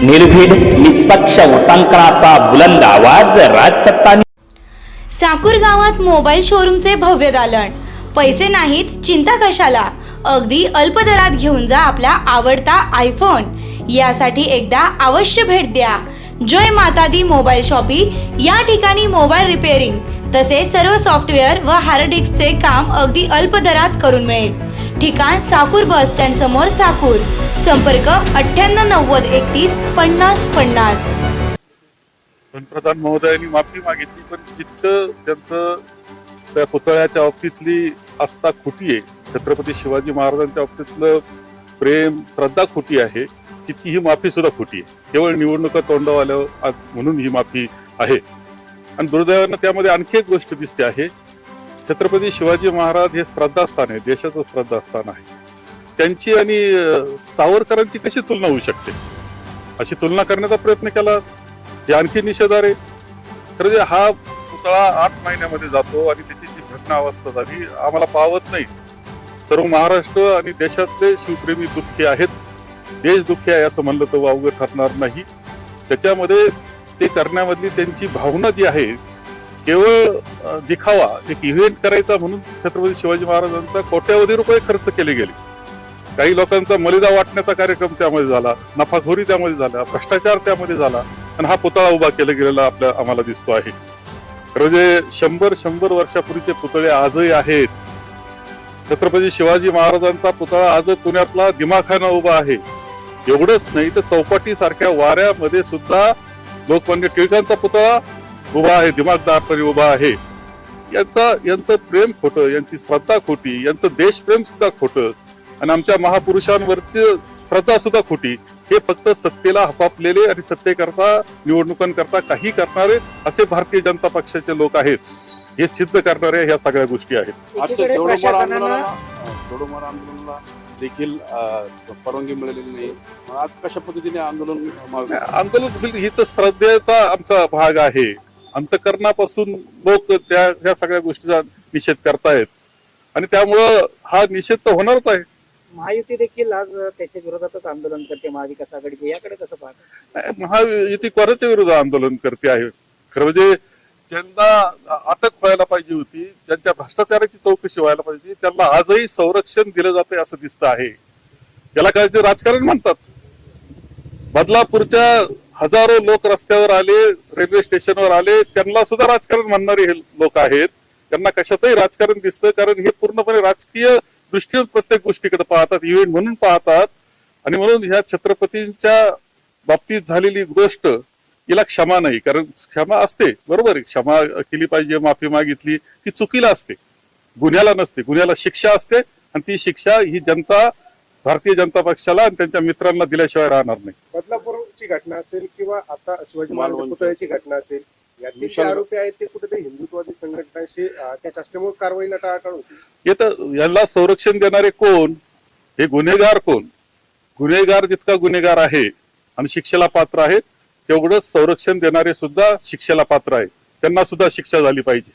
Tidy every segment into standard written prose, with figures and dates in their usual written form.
निर्भीड निष्पक्ष उटंकनाचा बुलंद आवाज राजसत्ता। साकूर गावात मोबाईल शोरूमचे भव्य दालन। पैसे नाहीत चिंता कशाला, अगदी अल्प दरात घेऊन जा आपला आवडता आयफोन। यासाठी एकदा अवश्य भेट द्या जय माता दी मोबाईल शॉपी। या ठिकाणी मोबाईल रिपेअरिंग तसेच सर्व सॉफ्टवेअर व हार्ड डिस्कचे काम अगदी अल्प दरात करून मिळेल। ठिकाण साकूर बस स्टँड समोर साकूर। संपर्क 9890315050। पंतप्रधान महोदयांनी माफी मागितली, पण जितकं त्यांचं त्या पुतळ्याच्या बाबतीतली आस्था खोटी आहे, छत्रपती शिवाजी महाराजांच्या बाबतीतलं प्रेम श्रद्धा खोटी आहे, तितकी ही माफी सुद्धा खोटी आहे। केवळ निवडणुका तोंडावर म्हणून ही माफी आहे। आणि दुर्दैवानं त्यामध्ये आणखी एक गोष्ट दिसते आहे, छत्रपती शिवाजी महाराज हे श्रद्धास्थान आहे, देशाचं श्रद्धास्थान आहे। त्यांची आणि सावरकरांची कशी तुलना होऊ शकते? अशी तुलना करण्याचा प्रयत्न केला हे आणखी निषेधार्ह आहे। खरं हा पुतळा 8 महिन्यामध्ये जातो आणि त्याची जी घटना अवस्था झाली आम्हाला पावत नाही। सर्व महाराष्ट्र आणि देशातले शिवप्रेमी दुःखी आहेत, देश दुःखी आहे असं म्हणलं तर वावगं ठरणार नाही। त्याच्यामध्ये ते करण्यामधली त्यांची भावना जी आहे, केवळ दिखावा एक इव्हेंट करायचा म्हणून छत्रपती शिवाजी महाराजांचा कोट्यावधी रुपये खर्च केले गेले। काही लोकांचा मलिदा वाटण्याचा कार्यक्रम त्यामध्ये झाला, नफाखोरी त्यामध्ये झाला, भ्रष्टाचार त्यामध्ये झाला आणि हा पुतळा उभा केला गेलेला आम्हाला दिसतो आहे। खरं जे 100 वर्षापूर्वीचे पुतळे आजही आहेत। छत्रपती शिवाजी महाराजांचा पुतळा आज पुण्यातला दिमाखाना उभा आहे। एवढंच नाही तर चौपाटी सारख्या वाऱ्यामध्ये सुद्धा लोकमान्य टिळकांचा पुतळा उभा आहे, दिमागदारपणे उभा आहे। यांचं प्रेम खोटं, यांची श्रद्धा खोटी, यांचं देशप्रेम सुद्धा खोटं आणि आमच्या महापुरुषांवरची श्रद्धा सुद्धा खोटी। हे फक्त सत्तेला हपापलेले आणि सत्तेकरता निवडणुकांकरता काही करणारे असे भारतीय जनता पक्षाचे लोक आहेत। हे सिद्ध करणाऱ्या ह्या सगळ्या गोष्टी आहेत। आंदोलनाला देखील परवानगी मिळालेली नाही, आज कशा पद्धतीने आंदोलन ही तर श्रद्धेचा आमचा भाग आहे। अंतकरणापासून लोक त्या सगळ्या गोष्टीचा निषेध करतायत आणि त्यामुळं हा निषेध तर होणारच आहे। महायुती देखील आज त्याच्या विरोधातच आंदोलन करते, महाविकास आघाडीचे, याकडे कसं पाहता? महायुती कोणाच्या विरोधात आंदोलन करते आहे? खरं म्हणजे ज्यांना अटक व्हायला पाहिजे होती, ज्यांच्या भ्रष्टाचाराची चौकशी व्हायला पाहिजे, त्यांना आजही संरक्षण दिलं जाते असं दिसतं आहे। याला काय ते राजकारण म्हणतात। बदलापूरच्या हजारो लोक रस्त्यावर आले, रेल्वे स्टेशनवर आले, त्यांना सुद्धा राजकारण म्हणणारे हे लोक आहेत। त्यांना कशातही राजकारण दिसतं, कारण हे पूर्णपणे राजकीय दृष्टीने प्रत्येक गोष्टीकडे पाहतात, इव्हेंट म्हणून पाहतात। आणि म्हणून ह्या छत्रपतींच्या बाबतीत झालेली गोष्ट हिला क्षमा नाही, कारण क्षमा असते, बरोबर आहे, क्षमा केली पाहिजे, माफी मागितली ही चुकीला असते, गुन्ह्याला नसते। गुन्ह्याला शिक्षा असते आणि ती शिक्षा ही जनता, भारतीय जनता पक्षाला आणि त्यांच्या मित्रांना दिल्याशिवाय राहणार नाही। बदलापूरची घटना असेल किंवा आता शिवाजी महाराज पुतळ्याची घटना असेल, यातले जे आरोपी आहेत ते कुठेतरी हिंदुत्ववादी संघटनांशी त्याच असल्यामुळे कारवाईला टाळाटाळ होती। याला संरक्षण देणारे कोण? हे गुन्हेगार कोण? गुन्हेगार जितका गुन्हेगार आहे आणि शिक्षेला पात्र आहे, तेवढंच संरक्षण देणारे सुद्धा शिक्षेला पात्र आहे, त्यांना सुद्धा शिक्षा झाली पाहिजे।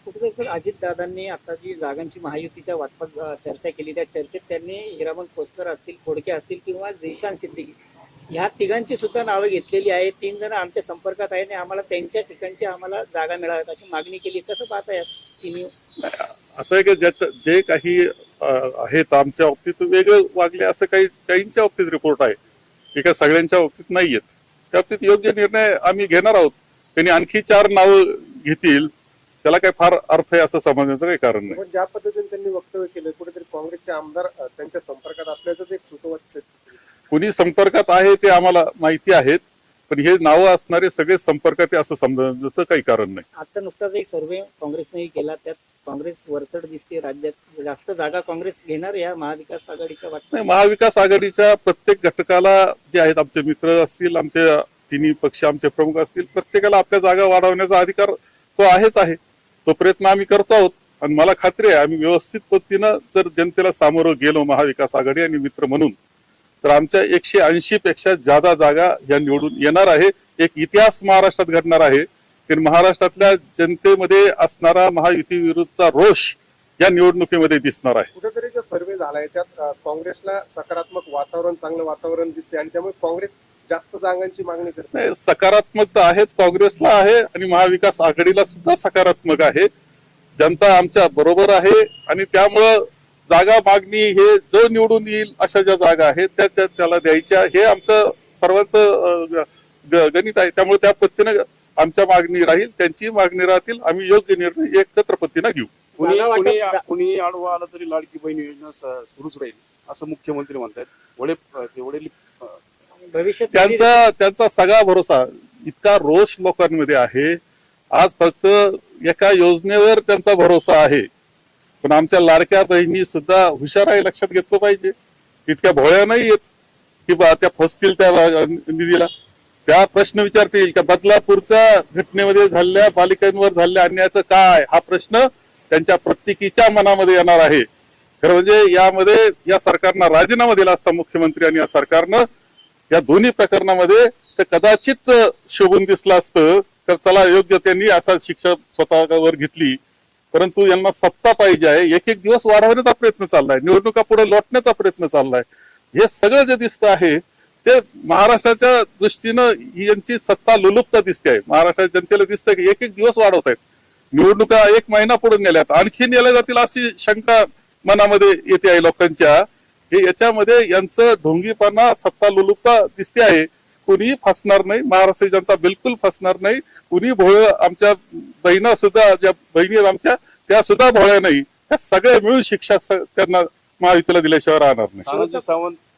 कुठेतरी अजित दादांनी आता जी जागांची महायुतीच्या वाटपात चर्चा केली, त्या चर्चेत त्यांनी हिरामण खोसकर असतील, खोडके असतील किंवा झैशान सिद्दीकी ह्या तिघांची सुद्धा नावं घेतलेली आहेत। 3 जण आमच्या संपर्कात आहेत आणि आम्हाला त्यांच्या ठिकाणची आम्हाला जागा मिळाव्यात अशी मागणी केली। कसं पाहताय तिन्ही? असं आहे की जे काही आहेत आमच्या बाबतीत वेगळे वागले असं काहींच्या बाबतीत रिपोर्ट आहे, एका सगळ्यांच्या बाबतीत नाहीयेत। त्या बाबतीत योग्य निर्णय आम्ही घेणार आहोत। त्यांनी आणखी 4 नावं घेतील, त्याला काही फार अर्थ आहे असं समजण्याचं काही कारण नाही। ज्या पद्धतीने त्यांनी वक्तव्य केलं, कुठेतरी काँग्रेसचे आमदार त्यांच्या संपर्कात असल्याचं एक सुतोवाच कुणी संपर्कात आहे ते आम्हाला माहिती आहेत, पण हे नावं असणारे सगळे संपर्कात आहे असं समजण्याचं काही कारण नाही। आता नुकताच एक सर्वे काँग्रेसनेही केला, त्यात काँग्रेस वरचढ दिसते, राज्यात जास्त जागा काँग्रेस घेणार या महाविकास आघाडीच्या वाटत नाही। महाविकास आघाडीच्या प्रत्येक घटकाला जे आहेत, आमचे मित्र असतील, आमचे तिन्ही पक्ष आमचे प्रमुख असतील, प्रत्येकाला आपल्या जागा वाढवण्याचा अधिकार तो आहेच आहे। तो प्रयत्न आम्ही करतो आहोत आणि मला खात्री आहे आम्ही व्यवस्थित पद्धतीनं जर जनतेला सामोरं गेलो महाविकास आघाडी आणि मित्र म्हणून, तर आमच्या 180 पेक्षा जादा जागा या निवडून येणार आहे। एक इतिहास महाराष्ट्रात घडणार आहे की महाराष्ट्रातल्या जनतेमध्ये असणारा महायुती विरुद्धचा रोष या निवडणुकीमध्ये दिसणार आहे. कुठेतरी जो सर्वे झालाय त्यात काँग्रेसला सकारात्मक वातावरण, चांगलं वातावरण दिसते आणि त्यामुळे काँग्रेस जास्त जागांची मागणी करते. नाही, सकारात्मकता आहेच काँग्रेसला आहे आणि महाविकास आघाडीला सुद्धा सकारात्मक आहे. जनता आमच्या बरोबर आहे आणि त्यामुळं जागा मागणी हे जो निवडून येईल अशा ज्या जागा आहेत त्याला द्यायच्या, हे आमचं सर्वांचं गणित आहे. त्यामुळे त्या पद्धतीने आमच्या मागणी राहील, त्यांची मागणी राहतील. आम्ही योग्य निर्णय एकत्र पद्धतीने घेऊ. कुणी आडवा आला तरी लाडकी बहीण योजना सुरूच राहील असं मुख्यमंत्री म्हणतात. वडील भविष्यात त्यांचा सगळा भरोसा, इतका रोष लोकांमध्ये आहे. आज फक्त एका योजनेवर त्यांचा भरोसा आहे, पण आमच्या लाडक्या बहिणी सुद्धा हुशार आहे, लक्षात घेतलं पाहिजे. इतक्या भोळ्या नाही येत की बा त्या फसतील त्या निधीला. त्या प्रश्न विचारतील का बदलापूरच्या घटनेमध्ये झालेल्या बालिकांवर झालेल्या अन्यायाचं काय, हा प्रश्न त्यांच्या प्रत्येकीच्या मनामध्ये येणार आहे. खरं म्हणजे यामध्ये या सरकारनं राजीनामा दिला असता, मुख्यमंत्री आणि या सरकारनं, या दोन्ही प्रकरणामध्ये तर कदाचित शोभून दिसलं असतं तर चला योग्य त्यांनी असा शिक्षा स्वतःवर घेतली. परंतु यांना सत्ता पाहिजे आहे, एक एक दिवस वाढवण्याचा प्रयत्न चाललाय, निवडणुका पुढे लोटण्याचा प्रयत्न चाललाय. हे सगळं जे दिसतं आहे ते महाराष्ट्राच्या दृष्टीनं यांची सत्ता लुलुपता दिसते आहे. महाराष्ट्राच्या जनतेला दिसतंय की एक एक दिवस वाढवत आहेत, निवडणुका एक महिना पुढे नेल्यात, आणखी नेल्या जातील अशी शंका मनामध्ये येते आहे लोकांच्या. हे याच्यामध्ये यांचं ढोंगीपणा, सत्ता लुलुपता दिसते आहे. कुणीही फसणार नाही, महाराष्ट्राची जनता बिलकुल फसणार नाही. कुणी भोळ, आमच्या बहिणा सुद्धा, ज्या बहिणी आहेत आमच्या, त्या सुद्धा भोळ्या नाही. त्या सगळ्या मिळून शिक्षा त्यांना महायुतीला दिल्याशिवाय राहणार नाही.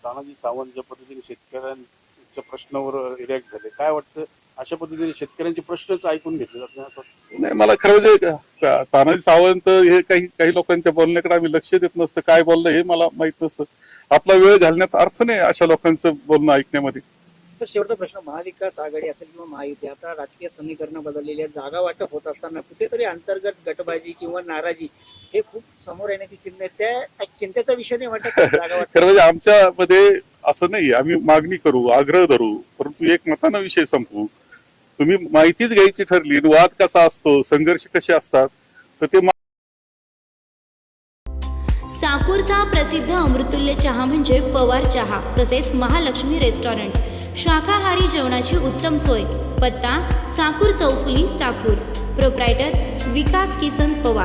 तानाजी सावंत ज्या पद्धतीने शेतकऱ्यांच्या प्रश्नावर रिॲक्ट झाले, काय वाटतं अशा पद्धतीने शेतकऱ्यांचे प्रश्नच ऐकून घेतले जात नाही असं? नाही, मला खरं म्हणजे तानाजी सावंत हे काही लोकांच्या बोलण्याकडे आम्ही लक्ष देत नसतं, काय बोललं हे मला माहित नसतं. आपला वेळ घालण्यात अर्थ नाही अशा लोकांचं बोलणं ऐकण्यामध्ये. सर, शेवटचा प्रश्न, महाविकास आघाडी असेल किंवा महायुती, आता राजकीय समीकरण बदललेली आहेत, जागा वाटप होत असताना कुठेतरी अंतर्गत गटबाजी किंवा नाराजी हे खूप समोर येण्याची चिन्ह आहेत. त्या एक चिंतेचा विषय नाही वाटत जागा वाटप? खरं म्हणजे आमच्यामध्ये असं नाही, आम्ही मागणी करू, आग्रह धरू, परंतु एक मतानं विषय संपवू. तुम्ही माहितीच घ्यायची ठरली, वाद कसा असतो, संघर्ष कसे असतात, तर ते साकूरचा प्रसिद्ध अमृतुल्य चहा म्हणजे पवार चहा, तसेच महालक्ष्मी रेस्टॉरंट. शाकाहारी जेवणाची उत्तम सोय. पत्ता: साकूर चौफुली, साकूर. प्रोप्रायटर: विकास किसन पवार.